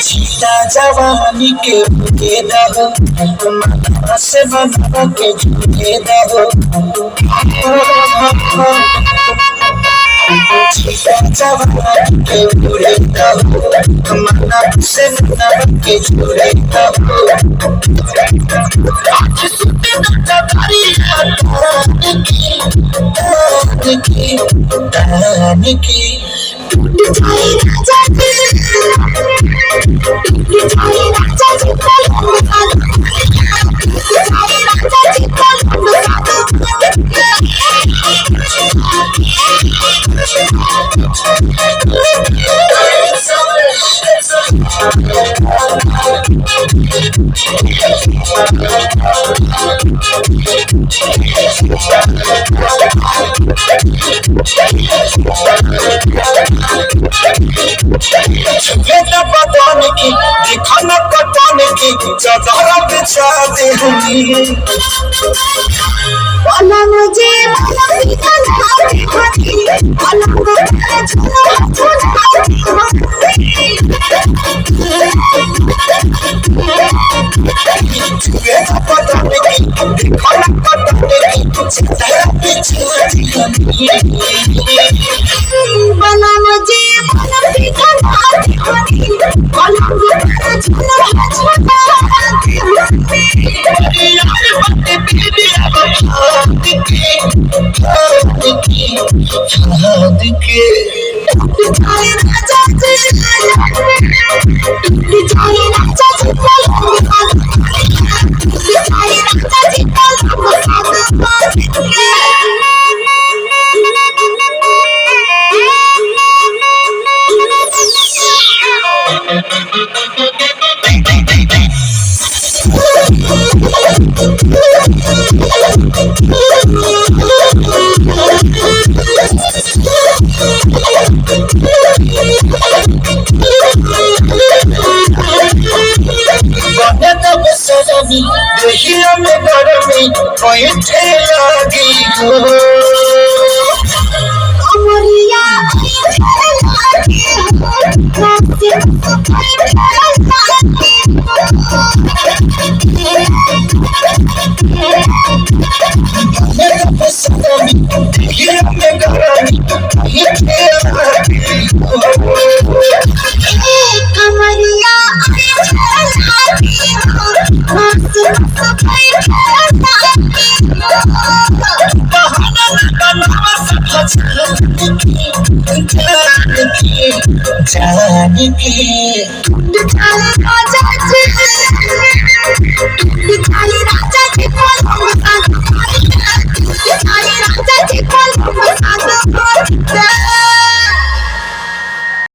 सीता जवानी के भूखे दहो माता से बना के झूठे दहो सीता जवानी के भूखे दहो माता से बना के झूठे दहो आज सुते न तारी तानी की टूट जाए राजा पताने की दिखाना पताने की चादरा बिछा दे हमी बोला मुझे देखिया में गरमी बैठे लगी हो अमरिया देखिया में गरमी बैठे लगी हो कमरिया जाने की